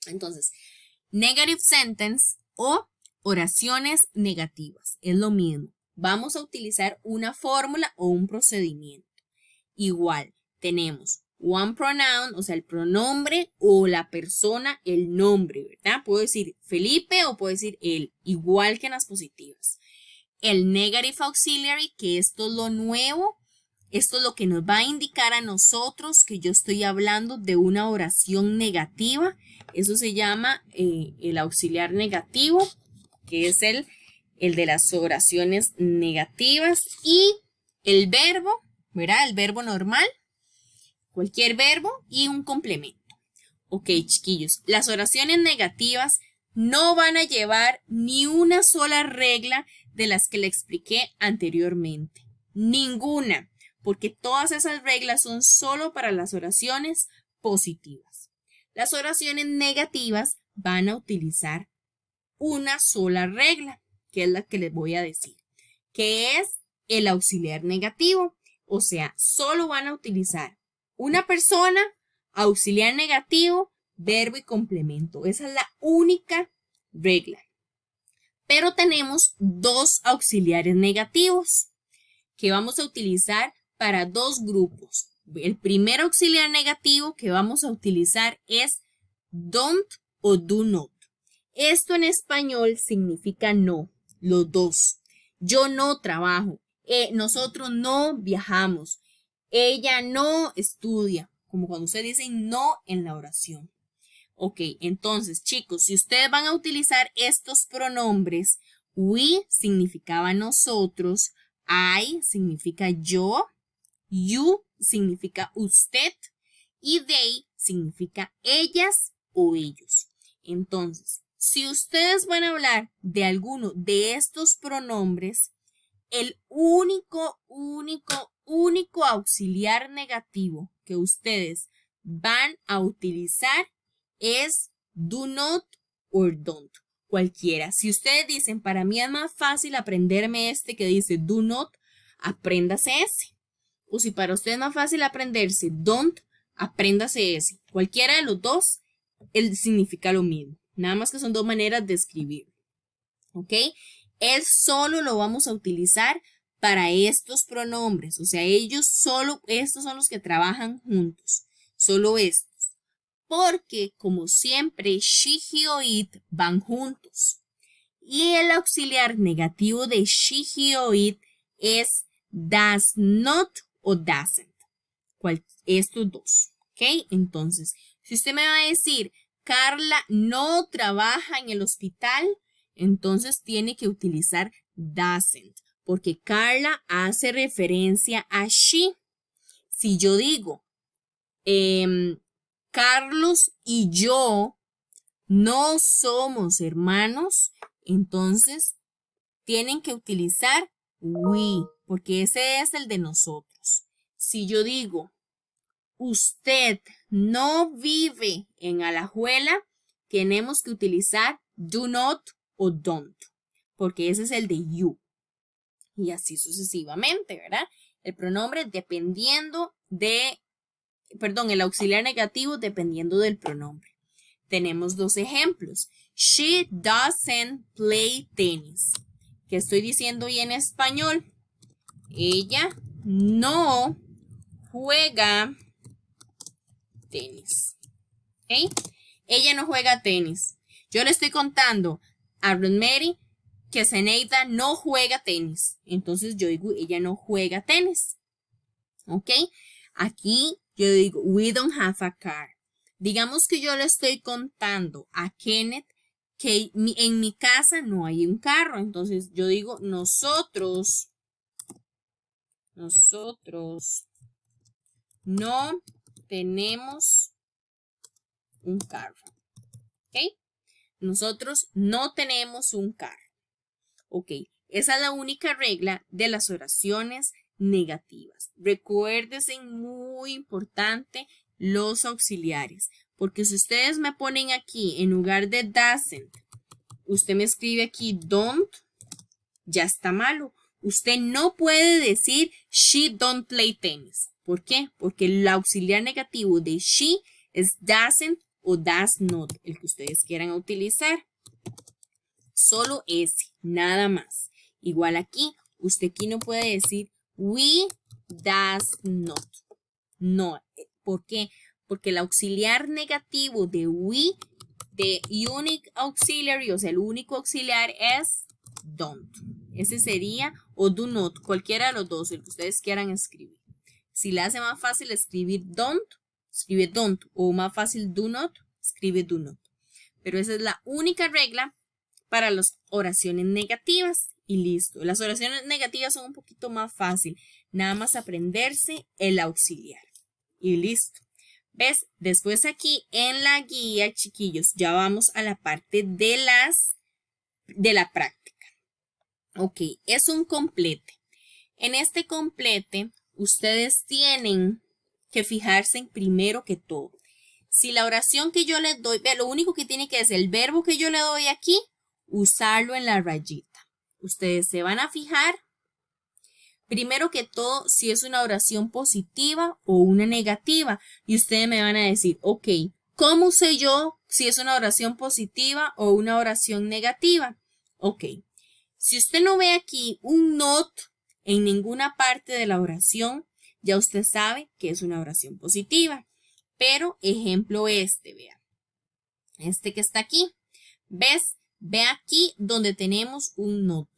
Entonces, negative sentence o oraciones negativas. Es lo mismo. Vamos a utilizar una fórmula o un procedimiento. Igual, tenemos one pronoun, o sea, el pronombre o la persona, el nombre, ¿verdad? Puedo decir Felipe o puedo decir él, igual que en las positivas. El negative auxiliary, que esto es lo nuevo, esto es lo que nos va a indicar a nosotros que yo estoy hablando de una oración negativa. Eso se llama el auxiliar negativo, que es el de las oraciones negativas. Y el verbo, ¿verdad? El verbo normal, cualquier verbo y un complemento. Ok, chiquillos, las oraciones negativas no van a llevar ni una sola regla de las que le expliqué anteriormente. Ninguna, porque todas esas reglas son solo para las oraciones positivas. Las oraciones negativas van a utilizar una sola regla, que es la que les voy a decir, que es el auxiliar negativo. O sea, solo van a utilizar una persona, auxiliar negativo, verbo y complemento. Esa es la única regla. Pero tenemos dos auxiliares negativos que vamos a utilizar para dos grupos. El primer auxiliar negativo que vamos a utilizar es don't o do not. Esto en español significa no, los dos. Yo no trabajo, nosotros no viajamos, ella no estudia, como cuando ustedes dicen no en la oración. Ok, entonces chicos, si ustedes van a utilizar estos pronombres, we significaba nosotros, I significa yo, you significa usted y they significa ellas o ellos. Entonces, si ustedes van a hablar de alguno de estos pronombres, el único auxiliar negativo que ustedes van a utilizar es do not or don't. Cualquiera. Si ustedes dicen, para mí es más fácil aprenderme este que dice do not, apréndase ese. O si para usted es más fácil aprenderse don't, apréndase ese. Cualquiera de los dos, él significa lo mismo. Nada más que son dos maneras de escribir. ¿Ok? Él solo lo vamos a utilizar para estos pronombres. O sea, ellos solo, estos son los que trabajan juntos. Solo estos. Porque, como siempre, she, he o it van juntos. Y el auxiliar negativo de she, he o it es does not o doesn't. Estos dos. ¿Ok? Entonces, si usted me va a decir, Carla no trabaja en el hospital, entonces tiene que utilizar doesn't, porque Carla hace referencia a she. Si yo digo, Carlos y yo no somos hermanos, entonces tienen que utilizar we, porque ese es el de nosotros. Si yo digo, usted no vive en Alajuela, tenemos que utilizar do not o don't, porque ese es el de you. Y así sucesivamente, ¿verdad? El pronombre dependiendo de, perdón, el auxiliar negativo dependiendo del pronombre. Tenemos dos ejemplos. She doesn't play tennis. ¿Qué estoy diciendo hoy en español? Ella no juega tenis. ¿Okay? Ella no juega tenis. Yo le estoy contando a Rosemary que Zeneida no juega tenis. Entonces yo digo, ella no juega tenis. ¿Ok? Aquí yo digo, we don't have a car. Digamos que yo le estoy contando a Kenneth que en mi casa no hay un carro. Entonces yo digo, nosotros no tenemos un carro. ¿Ok? Nosotros no tenemos un carro. Ok, esa es la única regla de las oraciones negativas. Recuérdense, muy importante, los auxiliares. Porque si ustedes me ponen aquí, en lugar de doesn't, usted me escribe aquí don't, ya está malo. Usted no puede decir she don't play tennis. ¿Por qué? Porque el auxiliar negativo de she es doesn't o does not, el que ustedes quieran utilizar. Solo ese, nada más. Igual aquí, usted aquí no puede decir we does not. No, ¿por qué? Porque el auxiliar negativo de we, de unique auxiliary, o sea, el único auxiliar es don't. Ese sería, o do not, cualquiera de los dos, el que ustedes quieran escribir. Si le hace más fácil escribir don't, escribe don't, o más fácil do not, escribe do not. Pero esa es la única regla para las oraciones negativas y listo. Las oraciones negativas son un poquito más fácil, nada más aprenderse el auxiliar y listo. ¿Ves? Después aquí en la guía, chiquillos, ya vamos a la parte de la práctica. Ok, es un complete. En este complete, ustedes tienen que fijarse en primero que todo. Si la oración que yo les doy, ve, lo único que tiene que decir el verbo que yo le doy aquí, usarlo en la rayita. Ustedes se van a fijar, primero que todo, si es una oración positiva o una negativa. Y ustedes me van a decir, ok, ¿cómo sé yo si es una oración positiva o una oración negativa? Ok, si usted no ve aquí un not en ninguna parte de la oración, ya usted sabe que es una oración positiva. Pero ejemplo vea. Este que está aquí. ¿Ves? Ve aquí donde tenemos un not.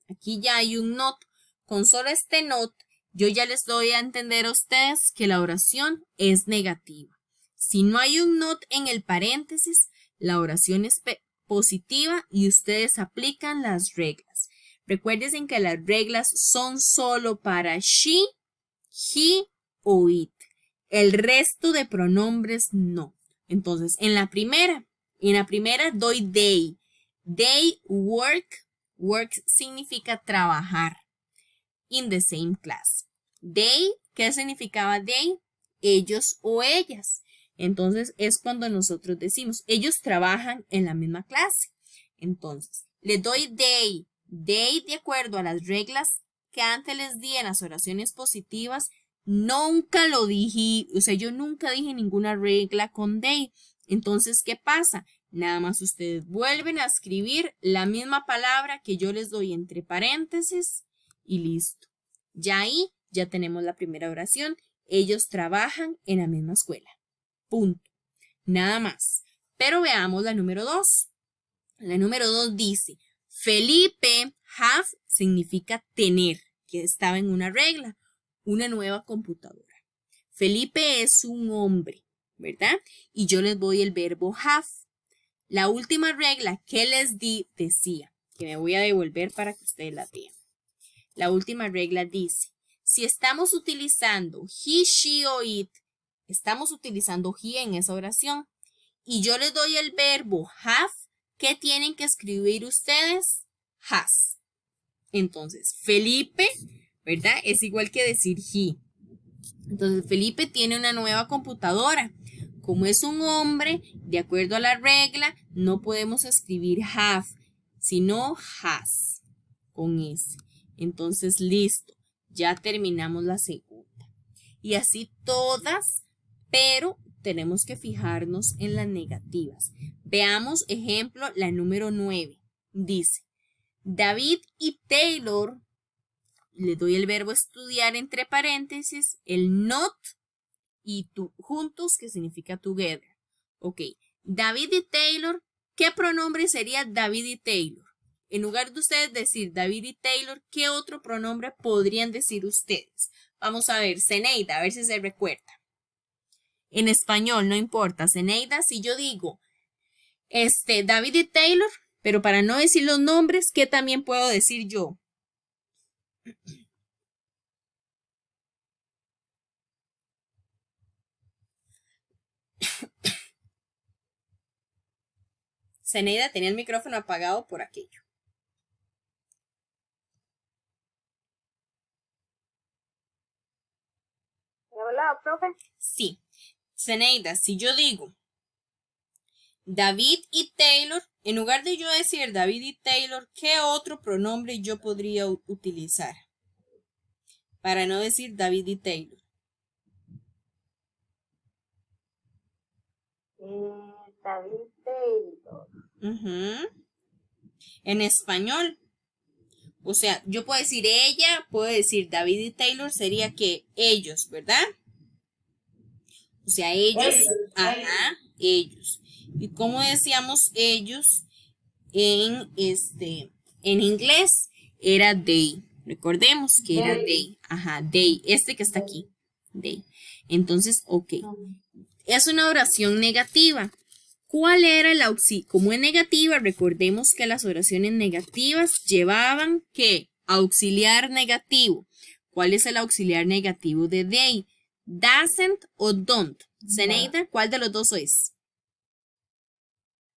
Aquí ya hay un not. Con solo este not, yo ya les doy a entender a ustedes que la oración es negativa. Si no hay un not en el paréntesis, la oración es positiva y ustedes aplican las reglas. Recuerden que las reglas son solo para she, he o it. El resto de pronombres no. Entonces, en la primera doy they. They work. Work significa trabajar. In the same class. They, ¿qué significaba they? Ellos o ellas. Entonces, es cuando nosotros decimos, ellos trabajan en la misma clase. Entonces, le doy they. They, de acuerdo a las reglas que antes les di en las oraciones positivas, nunca lo dije, o sea, yo nunca dije ninguna regla con they. Entonces, ¿qué pasa? Nada más ustedes vuelven a escribir la misma palabra que yo les doy entre paréntesis y listo. Ya ahí ya tenemos la primera oración. Ellos trabajan en la misma escuela. Punto. Nada más. Pero veamos la número 2. La número 2 dice, Felipe have significa tener, que estaba en una regla, una nueva computadora. Felipe es un hombre, ¿verdad? Y yo les doy el verbo have. La última regla que les di decía, que me voy a devolver para que ustedes la vean. La última regla dice, si estamos utilizando he, she o it, estamos utilizando he en esa oración y yo les doy el verbo have, ¿qué tienen que escribir ustedes? Has. Entonces, Felipe, ¿verdad? Es igual que decir he. Entonces, Felipe tiene una nueva computadora. Como es un hombre, de acuerdo a la regla, no podemos escribir have, sino has, con S. Entonces, listo, ya terminamos la segunda. Y así todas, pero tenemos que fijarnos en las negativas. Veamos, ejemplo, la número 9. Dice, David y Taylor, le doy el verbo estudiar entre paréntesis, el not y juntos, que significa together. Ok, David y Taylor, ¿qué pronombre sería David y Taylor? En lugar de ustedes decir David y Taylor, ¿qué otro pronombre podrían decir ustedes? Vamos a ver, Zeneida, a ver si se recuerda. En español, no importa, Zeneida, si yo digo David y Taylor, pero para no decir los nombres, ¿qué también puedo decir yo? Zeneida tenía el micrófono apagado por aquello. Hola, profe. Sí. Zeneida, si yo digo David y Taylor, en lugar de yo decir David y Taylor, ¿qué otro pronombre yo podría utilizar? Para no decir David y Taylor. David Taylor. En español. O sea, yo puedo decir ella, puedo decir David y Taylor, sería que ellos, ¿verdad? O sea, ellos, ajá, ellos. ¿Y cómo decíamos ellos en inglés? Era they. Recordemos que era they. Ajá, they. Este que está aquí. They. Entonces, ok. Es una oración negativa. ¿Cuál era el auxilio? Como es negativa, recordemos que las oraciones negativas llevaban ¿qué? Auxiliar negativo. ¿Cuál es el auxiliar negativo de they? Doesn't o don't. Zeneida, ¿cuál de los dos es?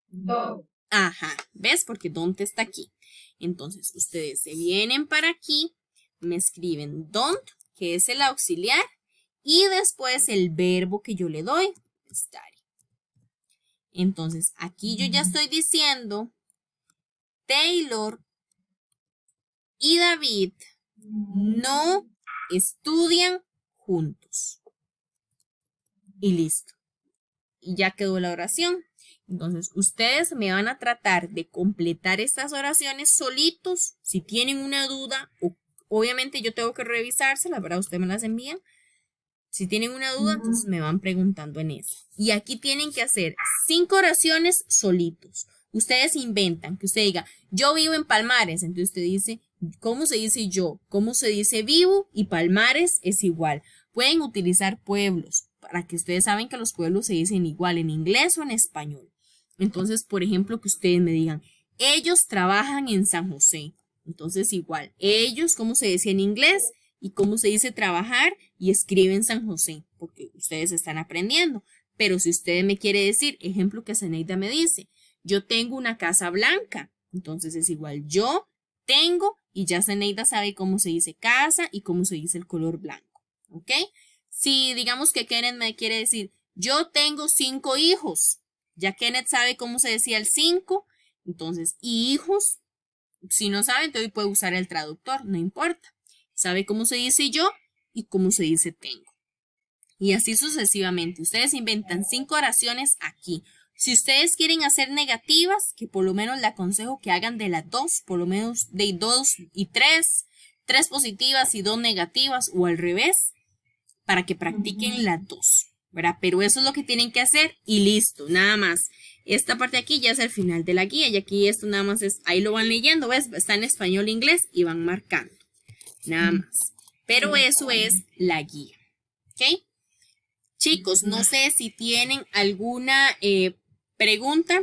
Don't. Ajá, ¿ves? Porque don't está aquí. Entonces, ustedes se vienen para aquí, me escriben don't, que es el auxiliar, y después el verbo que yo le doy, study. Entonces, aquí yo ya estoy diciendo, Taylor y David no estudian juntos. Y listo. Y ya quedó la oración. Entonces, ustedes me van a tratar de completar estas oraciones solitos. Si tienen una duda, obviamente yo tengo que revisárselas, ¿verdad? Ustedes me las envían. Si tienen una duda, entonces me van preguntando en eso. Y aquí tienen que hacer 5 oraciones solitos. Ustedes inventan, que usted diga, yo vivo en Palmares. Entonces usted dice, ¿cómo se dice yo? ¿Cómo se dice vivo? Y Palmares es igual. Pueden utilizar pueblos, para que ustedes saben que los pueblos se dicen igual en inglés o en español. Entonces, por ejemplo, que ustedes me digan, ellos trabajan en San José. Entonces, igual, ellos, ¿cómo se dice en inglés? Y cómo se dice trabajar y escriben San José, porque ustedes están aprendiendo. Pero si usted me quiere decir, ejemplo que Zeneida me dice, yo tengo una casa blanca, entonces es igual, yo tengo, y ya Zeneida sabe cómo se dice casa y cómo se dice el color blanco, ¿ok? Si digamos que Kenneth me quiere decir, yo tengo 5 hijos, ya Kenneth sabe cómo se decía el 5, entonces, y hijos, si no sabe, entonces puede usar el traductor, no importa. Sabe cómo se dice yo y cómo se dice tengo. Y así sucesivamente. Ustedes inventan 5 oraciones aquí. Si ustedes quieren hacer negativas, que por lo menos le aconsejo que hagan de las 2, por lo menos de 2 y 3, 3 positivas y 2 negativas o al revés, para que practiquen las 2, ¿verdad? Pero eso es lo que tienen que hacer y listo, nada más. Esta parte de aquí ya es el final de la guía y aquí esto nada más es, ahí lo van leyendo, ¿ves? Está en español e inglés y van marcando. Nada más. Pero eso es la guía. ¿Ok? Chicos, no sé si tienen alguna pregunta